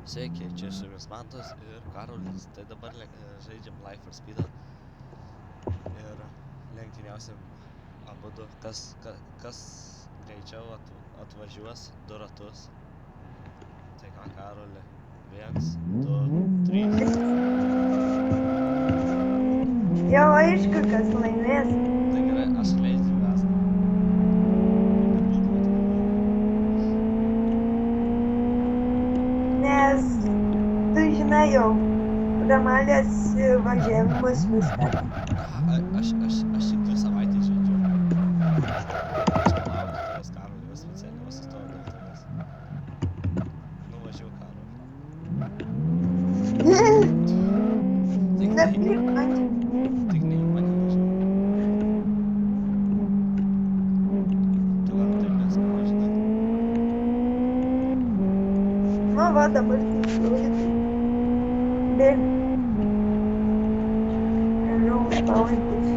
Sveiki, čia su jumis Mantas ir Karolis, tai dabar žaidžiam Life for Speed ir lenktyniausim abudu, kas greičiau atvažiuos 2 ratus. Tai ką, Karoli, 1, 2, 3. Jau aišku, kas laimės. Tai gerai, aš leidžiu gasą. Nes tu žinai jau, pramalės važiavimus viską. Aš tik 2 savaitės žaidžiu. Aš palaukiu tavęs, Karoli, vis specialiai pasistoju dėl tavęs. Nuvažiuoju, Karoli. Neplik man. Tik ne į mane važiuoju. Tu gal taip nespaudžinai? Nu va, dabar tik žiūri. Bėg. Galiu užpalaikus.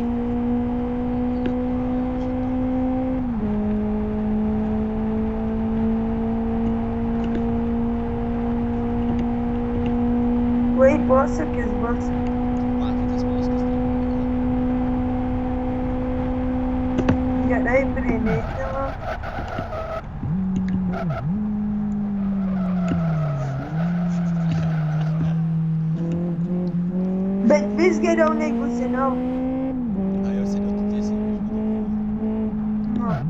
Vai posūkis bus. Matytas poskas tai. Gerai prilėtino. Bet vis geriau negu seniau. Na, jau seniau tu tiesiai važiuodavai.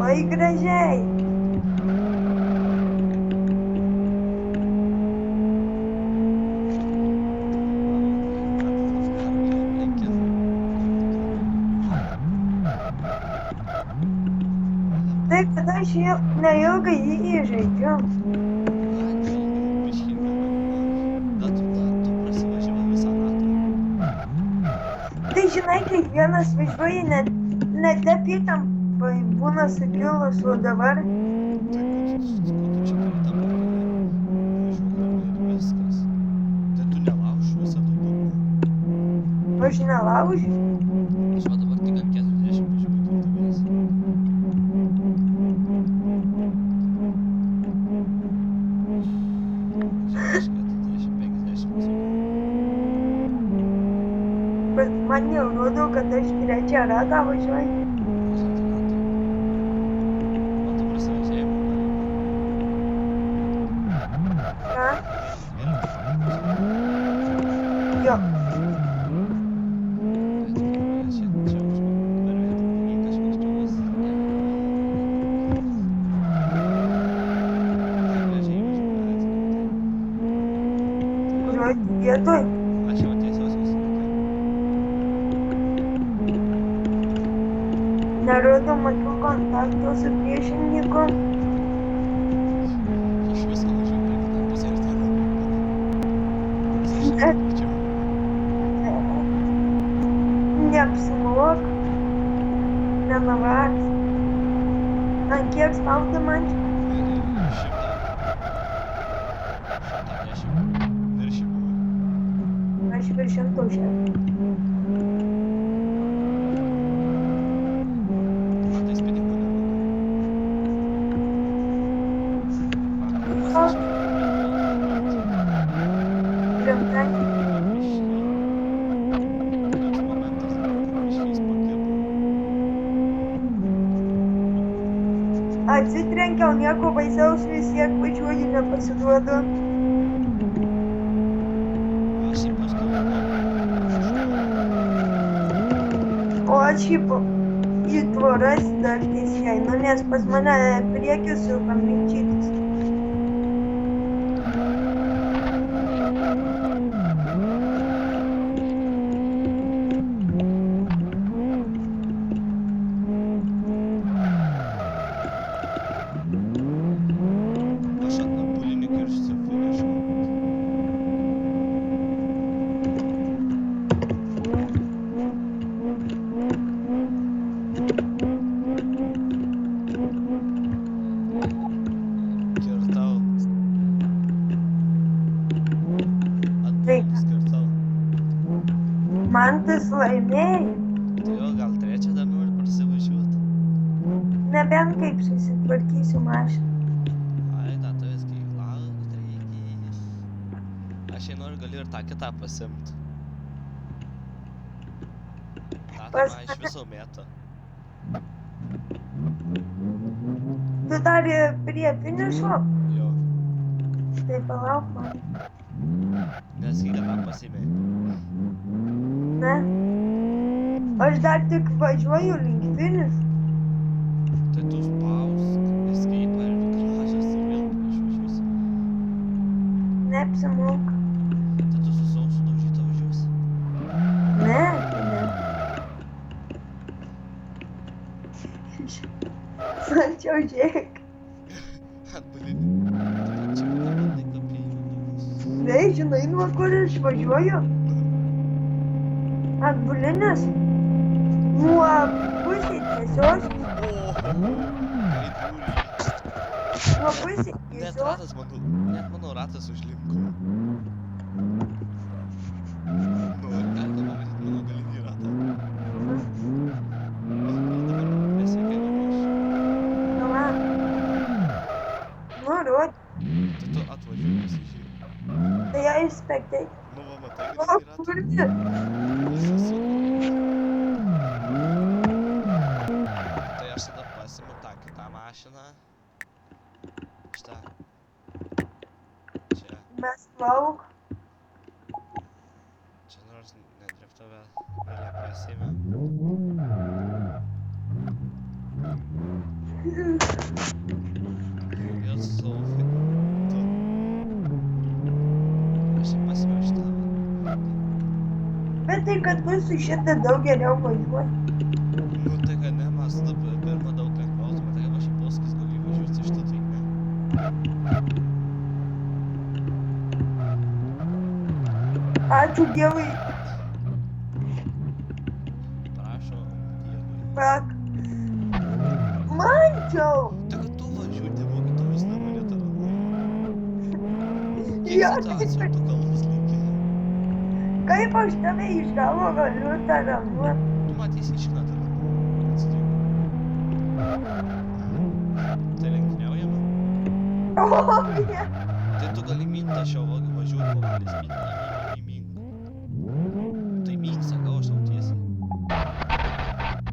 Oi gražiai. Tai kad aš jau neilgai jį įžaidžiu. Tu prasivažiavai visą ratą. Tai žinai, kiekvienas važiuoja net taip įtampai būna sukilus, o dabar Tai ko tu čia turi tam važiuoji ir viskas. Tai tu nelauž visą daugumą. aš nelaužiu. Aš va dabar tik ant 40 važiuoju dėl tavęs. Bet man jau rodo, kad aš trečią ratą važiuoju. O tu prasivažiavai Ką? Jo. Kurioj vietoj? Aš jau tiesios Nerodo jokių kontaktų su priešininku. Aš visą važiuoju prie kitą pusę ir tai rodo. Neapsimuok. Nenavaks. Ant kiek spaudi man? 110 viršybų. Aš virš 100 Man tai spėdingų Rimtai. Atsitrenkiau, nieko baisaus, vis tiek važiuoju, nepasiduodu. Aš į paskui O aš į tvoras dar einu, nes pas mane priekis jau pamikčytis. aš ant nabulinį kirščią finišą. Kirtau. Atbulis kirtau. Mantas laimėjai. Tai jo, gal trečią dar nori prasivažiuoti? bent kaip susitvarkysiu mašiną. Ai, tą tu viską įlaut reikės. Aš jei noriu galiu ir tą kitą pasimt. Ta tai man iš viso mėto. Tu dar prie finišo? Jo. Tai palauk man. Nesakyk, kad tą pasimė. Ne? Aš dar tik važiuoju link finišo. Tai tu spausk escape ir krašas ir vėl išvažiuosi. Neapsimoka. Tai tu su savo sudaužyta važiuosi. Ne, ne. Sančiau žiūrėk. Atbulinį. Čia man nebandai kapėjų. Ne, žinai, nuo kur aš važiuoju? Atbulinės. Nuo pusės tiesios. Nuo pusės Net tiesios. ratas mano ratas užlinko. Nu, ir galima pamatyti mano galinį ratą. Dabar nesveikai nuvažiuosi. Nu, man. Nu, rod. Tai tu atvažiuoji pasižiūrėk. Tai ją įspektai. Nu, va, matai O, galinį ratą. kurgi? Įsisuko. Tai aš tada pasimu tą kitą mašiną. Šitą. Čia. Mes lauk. Čia nors nedriftuvę. Vėlė pasiėmė. Vėl su savo fitu. Aš jį pasiėmiau šitą. Bet tai, kad tu su šitą daug geriau važiuoji. Nu tai kad ne, mes tada pirmą daug lengviau, tai kad aš į Polskis galiu įvažiuoti šitą, tai ne. Ačiū Dievui. Prašom Dievui. Pak. Mančiau. Tai kad tu važiuoji, mokai tu vis nemane taranuoji. Kiek Jo, situacijų tu kalbas laikė? Kaip aš tave iš galo galiu taranuoti? Tu matysi iškina taranuoji. Atsitinka. Tai lenktyniaujama? O, ne. Tai tu gali minti, aš jau važiuoju po valis. Mink. Tai mink, sakau, aš tau tiesiai.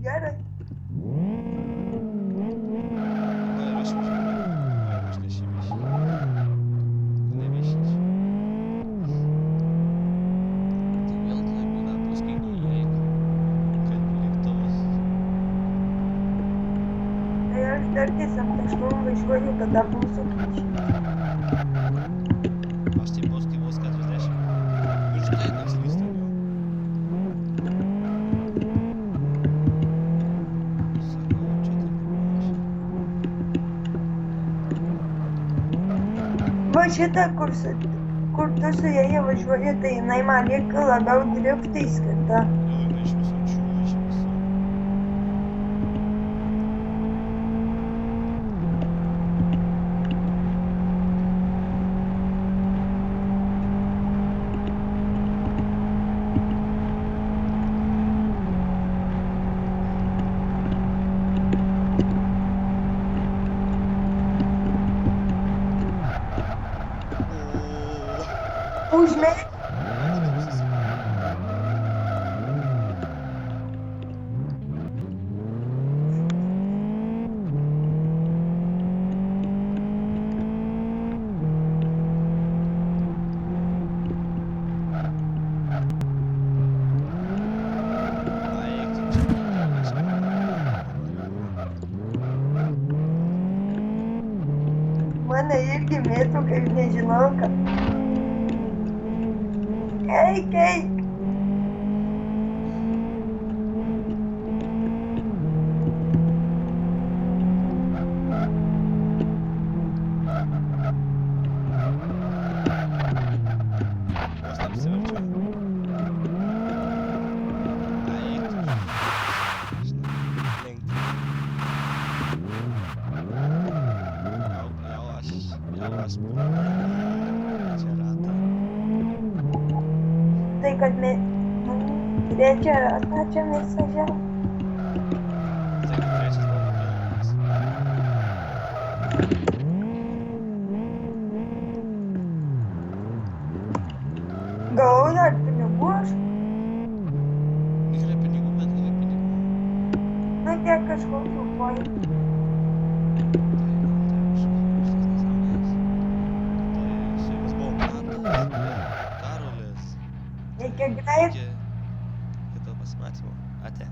Gerai. Nu ir aš važiuoju. Ai, aš nešivišiu. Nevišiu. Tai vėl tai būna paskui neįeik. Kad lėktuvas. Tai aš dar tiesiog kažkur važiuoju, kada būsiu grįžti. Aš tai vos 40. Ir štai neslystam jau. Sakau, čia taip mažai. Va šitą, kur tu su jai važiuoji, tai jinai man lieka labiau driftai skirta. Jau jinai iš viso čiūla iš viso. Užmėg. Mane irgi mėtų, kaip nežinau, kad... Eik, eik. Vos neapsiverčiau. Ai, eik tu. Lenkti. Jau aš čia ratą. Tai, kad trečią ratą čia mes važiavom. Tai kad trečias buvo papildomas. Gavau dar pinigų aš, Yra pinigų, bet yra pinigų. nu tiek kažkokių kojų. Tai gal tai kažkokios šitas nesąmonės. Tai su jumis buvo Mantas ir Karolis. Iki Tai greit. iki kito pasimatymo. Ate.